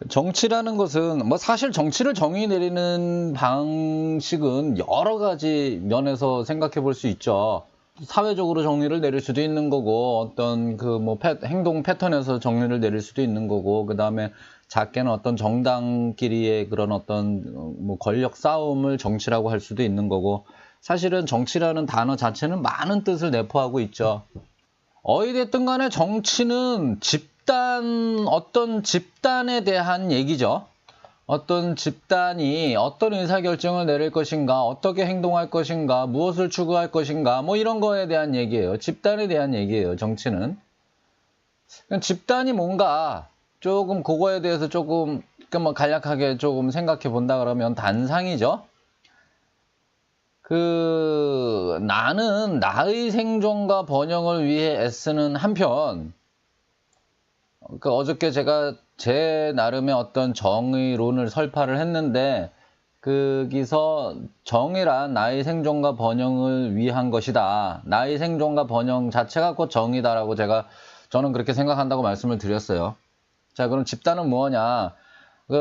정치라는 것은 뭐 사실 정치를 정의 내리는 방식은 여러 가지 면에서 생각해 볼 수 있죠. 사회적으로 정의를 내릴 수도 있는 거고, 어떤 그 뭐 행동 패턴에서 정의를 내릴 수도 있는 거고, 그 다음에 작게는 어떤 정당끼리의 그런 어떤 뭐 권력 싸움을 정치라고 할 수도 있는 거고, 사실은 정치라는 단어 자체는 많은 뜻을 내포하고 있죠. 어찌됐든 간에 정치는 어떤 집단에 대한 얘기죠. 어떤 집단이 어떤 의사결정을 내릴 것인가, 어떻게 행동할 것인가, 무엇을 추구할 것인가, 뭐 이런 거에 대한 얘기예요. 집단에 대한 얘기예요, 정치는. 집단이 뭔가 조금 그거에 대해서 조금 뭐 간략하게 조금 생각해 본다 그러면 단상이죠. 나는 나의 생존과 번영을 위해 애쓰는 한편, 어저께 제가 제 나름의 어떤 정의론을 설파를 했는데, 거기서 정의란 나의 생존과 번영을 위한 것이다. 나의 생존과 번영 자체가 곧 정의다라고 저는 그렇게 생각한다고 말씀을 드렸어요. 자, 그럼 집단은 뭐냐?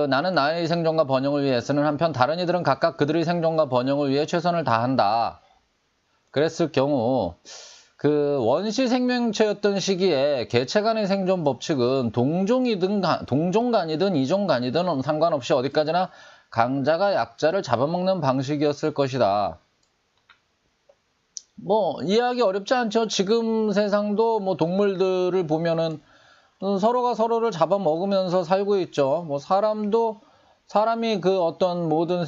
나는 나의 생존과 번영을 위해 애쓰는 한편 다른 이들은 각각 그들의 생존과 번영을 위해 최선을 다한다. 그랬을 경우 원시 생명체였던 시기에 개체 간의 생존 법칙은 동종간이든 이종간이든 상관없이 어디까지나 강자가 약자를 잡아먹는 방식이었을 것이다. 뭐 이해하기 어렵지 않죠. 지금 세상도 뭐 동물들을 보면은 서로가 서로를 잡아먹으면서 살고 있죠. 뭐 사람이 어떤 모든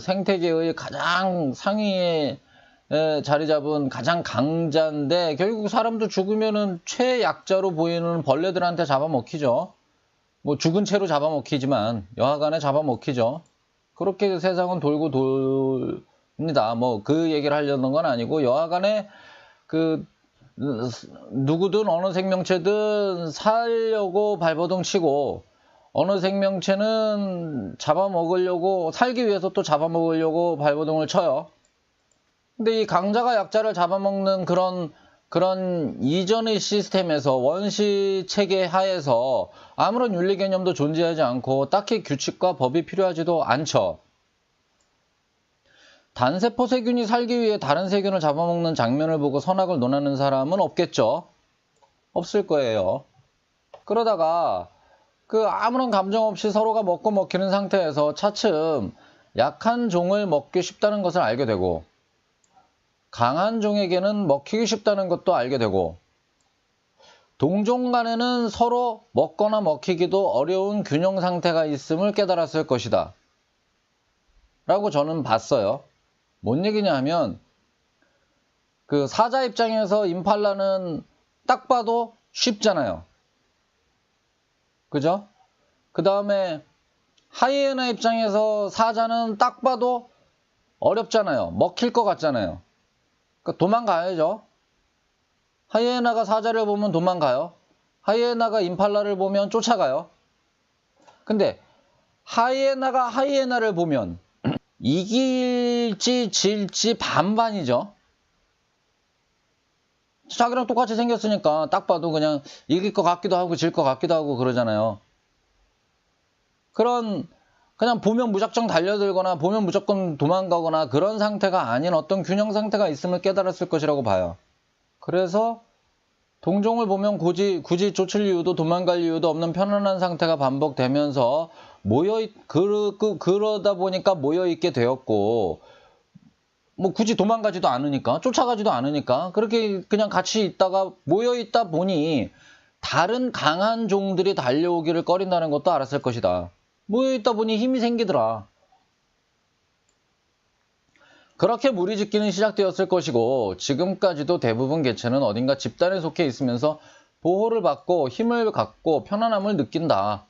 생태계의 가장 상위에 자리 잡은 가장 강자인데, 결국 사람도 죽으면은 최약자로 보이는 벌레들한테 잡아먹히죠. 뭐 죽은 채로 잡아먹히지만 여하간에 잡아먹히죠. 그렇게 세상은 돌고 돕니다. 뭐 그 얘기를 하려는 건 아니고, 여하간에 누구든 어느 생명체든 살려고 발버둥 치고, 어느 생명체는 잡아먹으려고, 살기 위해서 또 잡아먹으려고 발버둥을 쳐요. 근데 이 강자가 약자를 잡아먹는 그런 이전의 시스템에서, 원시 체계 하에서 아무런 윤리 개념도 존재하지 않고 딱히 규칙과 법이 필요하지도 않죠. 단세포 세균이 살기 위해 다른 세균을 잡아먹는 장면을 보고 선악을 논하는 사람은 없겠죠. 없을 거예요. 그러다가 아무런 감정 없이 서로가 먹고 먹히는 상태에서 차츰 약한 종을 먹기 쉽다는 것을 알게 되고, 강한 종에게는 먹히기 쉽다는 것도 알게 되고, 동종 간에는 서로 먹거나 먹히기도 어려운 균형 상태가 있음을 깨달았을 것이다 라고 저는 봤어요. 뭔 얘기냐 하면, 사자 입장에서 임팔라는 딱 봐도 쉽잖아요. 그죠? 그 다음에 하이에나 입장에서 사자는 딱 봐도 어렵잖아요. 먹힐 것 같잖아요. 그러니까 도망가야죠. 하이에나가 사자를 보면 도망가요. 하이에나가 임팔라를 보면 쫓아가요. 근데 하이에나가 하이에나를 보면 이길지 질지 반반이죠. 자기랑 똑같이 생겼으니까 딱 봐도 그냥 이길 것 같기도 하고 질 것 같기도 하고 그러잖아요. 그냥 보면 무작정 달려들거나 보면 무조건 도망가거나 그런 상태가 아닌 어떤 균형 상태가 있음을 깨달았을 것이라고 봐요. 그래서 동종을 보면 굳이 쫓을 이유도 도망갈 이유도 없는 편안한 상태가 반복되면서 그러다 보니까 모여있게 되었고, 뭐 굳이 도망가지도 않으니까, 쫓아가지도 않으니까, 그렇게 그냥 같이 있다가 모여있다 보니 다른 강한 종들이 달려오기를 꺼린다는 것도 알았을 것이다. 모여있다 보니 힘이 생기더라. 그렇게 무리짓기는 시작되었을 것이고, 지금까지도 대부분 개체는 어딘가 집단에 속해 있으면서 보호를 받고 힘을 갖고 편안함을 느낀다.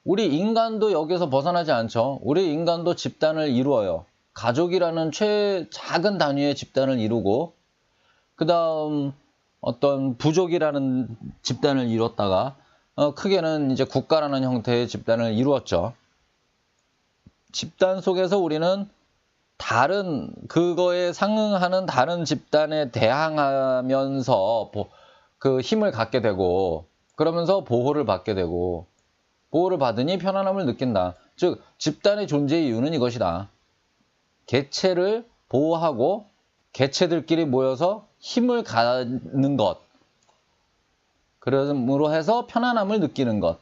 우리 인간도 여기서 벗어나지 않죠. 우리 인간도 집단을 이루어요. 가족이라는 작은 단위의 집단을 이루고, 그 다음 어떤 부족이라는 집단을 이뤘다가 크게는 이제 국가라는 형태의 집단을 이루었죠. 집단 속에서 우리는 그거에 상응하는 다른 집단에 대항하면서 힘을 갖게 되고, 그러면서 보호를 받게 되고, 보호를 받으니 편안함을 느낀다. 즉 집단의 존재의 이유는 이것이다. 개체를 보호하고 개체들끼리 모여서 힘을 갖는 것. 그러므로 해서 편안함을 느끼는 것.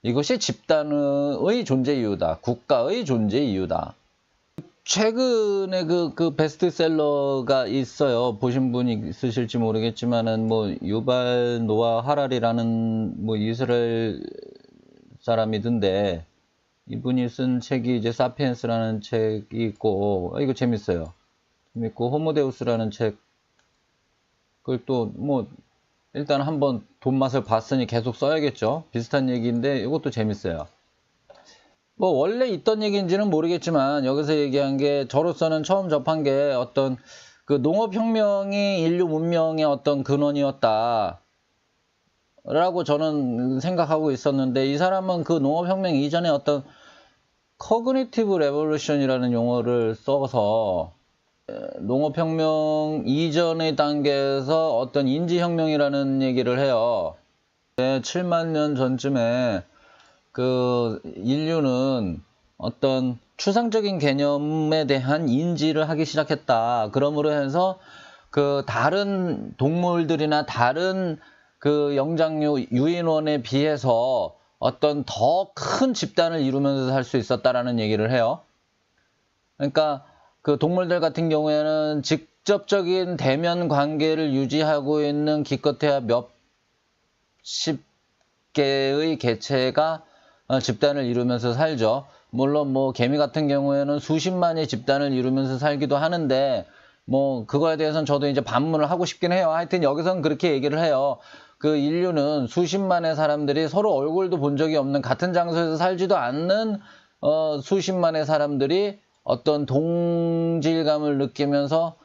이것이 집단의 존재 이유다. 국가의 존재 이유다. 최근에 그 베스트셀러가 있어요. 보신 분이 있으실지 모르겠지만은 뭐 유발 노아 하랄이라는 뭐 이스라엘 사람이던데 이분이 쓴 책이 이제 사피엔스라는 책이 있고 이거 재밌어요. 재밌고 호모데우스라는 책을 또 뭐 일단 한번 돈맛을 봤으니 계속 써야겠죠. 비슷한 얘기인데 이것도 재밌어요. 뭐 원래 있던 얘기인지는 모르겠지만 여기서 얘기한 게 저로서는 처음 접한 게 어떤 그 농업혁명이 인류 문명의 어떤 근원이었다 라고 저는 생각하고 있었는데 이 사람은 그 농업혁명 이전에 어떤 커그니티브 레볼루션이라는 용어를 써서 농업혁명 이전의 단계에서 어떤 인지혁명이라는 얘기를 해요. 7만 년 전쯤에 그 인류는 어떤 추상적인 개념에 대한 인지를 하기 시작했다. 그러므로 해서 그 다른 동물들이나 다른 그 영장류 유인원에 비해서 어떤 더 큰 집단을 이루면서 살 수 있었다라는 얘기를 해요. 그러니까 그 동물들 같은 경우에는 직접적인 대면 관계를 유지하고 있는 기껏해야 몇십 개의 개체가 집단을 이루면서 살죠. 물론 뭐 개미 같은 경우에는 수십만의 집단을 이루면서 살기도 하는데 뭐 그거에 대해서는 저도 이제 반문을 하고 싶긴 해요. 하여튼 여기서는 그렇게 얘기를 해요. 그 인류는 수십만의 사람들이 서로 얼굴도 본 적이 없는 같은 장소에서 살지도 않는 수십만의 사람들이 어떤 동질감을 느끼면서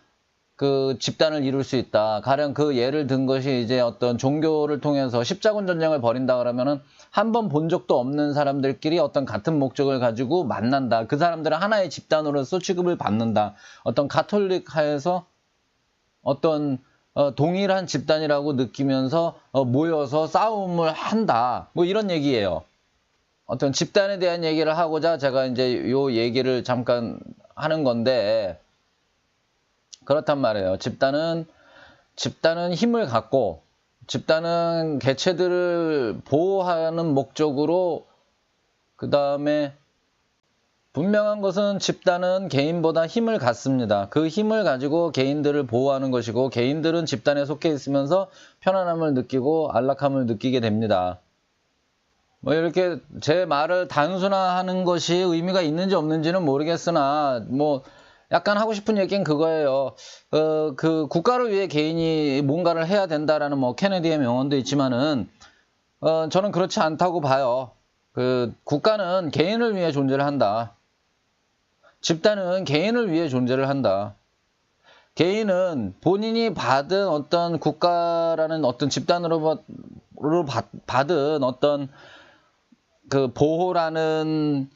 그 집단을 이룰 수 있다. 가령 그 예를 든 것이 이제 어떤 종교를 통해서 십자군 전쟁을 벌인다 그러면은 한 번 본 적도 없는 사람들끼리 어떤 같은 목적을 가지고 만난다. 그 사람들은 하나의 집단으로서 취급을 받는다. 어떤 가톨릭하에서 어떤 동일한 집단이라고 느끼면서 모여서 싸움을 한다. 뭐 이런 얘기예요. 어떤 집단에 대한 얘기를 하고자 제가 이제 요 얘기를 잠깐 하는 건데 그렇단 말이에요. 집단은 힘을 갖고 집단은 개체들을 보호하는 목적으로 그 다음에 분명한 것은 집단은 개인보다 힘을 갖습니다. 그 힘을 가지고 개인들을 보호하는 것이고 개인들은 집단에 속해 있으면서 편안함을 느끼고 안락함을 느끼게 됩니다. 뭐 이렇게 제 말을 단순화하는 것이 의미가 있는지 없는지는 모르겠으나 뭐 약간 하고 싶은 얘기는 그거예요. 그 국가를 위해 개인이 뭔가를 해야 된다라는 뭐 케네디의 명언도 있지만은 저는 그렇지 않다고 봐요. 그 국가는 개인을 위해 존재를 한다. 집단은 개인을 위해 존재를 한다. 개인은 본인이 받은 어떤 국가라는 어떤 집단으로 받은 어떤 그 보호라는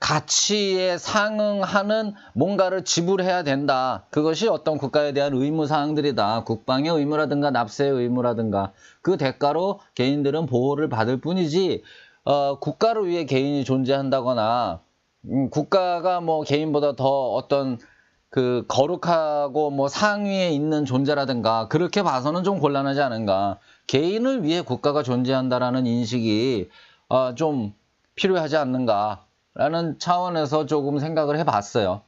가치에 상응하는 뭔가를 지불해야 된다. 그것이 어떤 국가에 대한 의무사항들이다. 국방의 의무라든가 납세의 의무라든가 그 대가로 개인들은 보호를 받을 뿐이지 국가를 위해 개인이 존재한다거나 국가가 뭐 개인보다 더 어떤 그 거룩하고 뭐 상위에 있는 존재라든가 그렇게 봐서는 좀 곤란하지 않은가. 개인을 위해 국가가 존재한다라는 인식이 좀 필요하지 않는가 라는 차원에서 조금 생각을 해봤어요.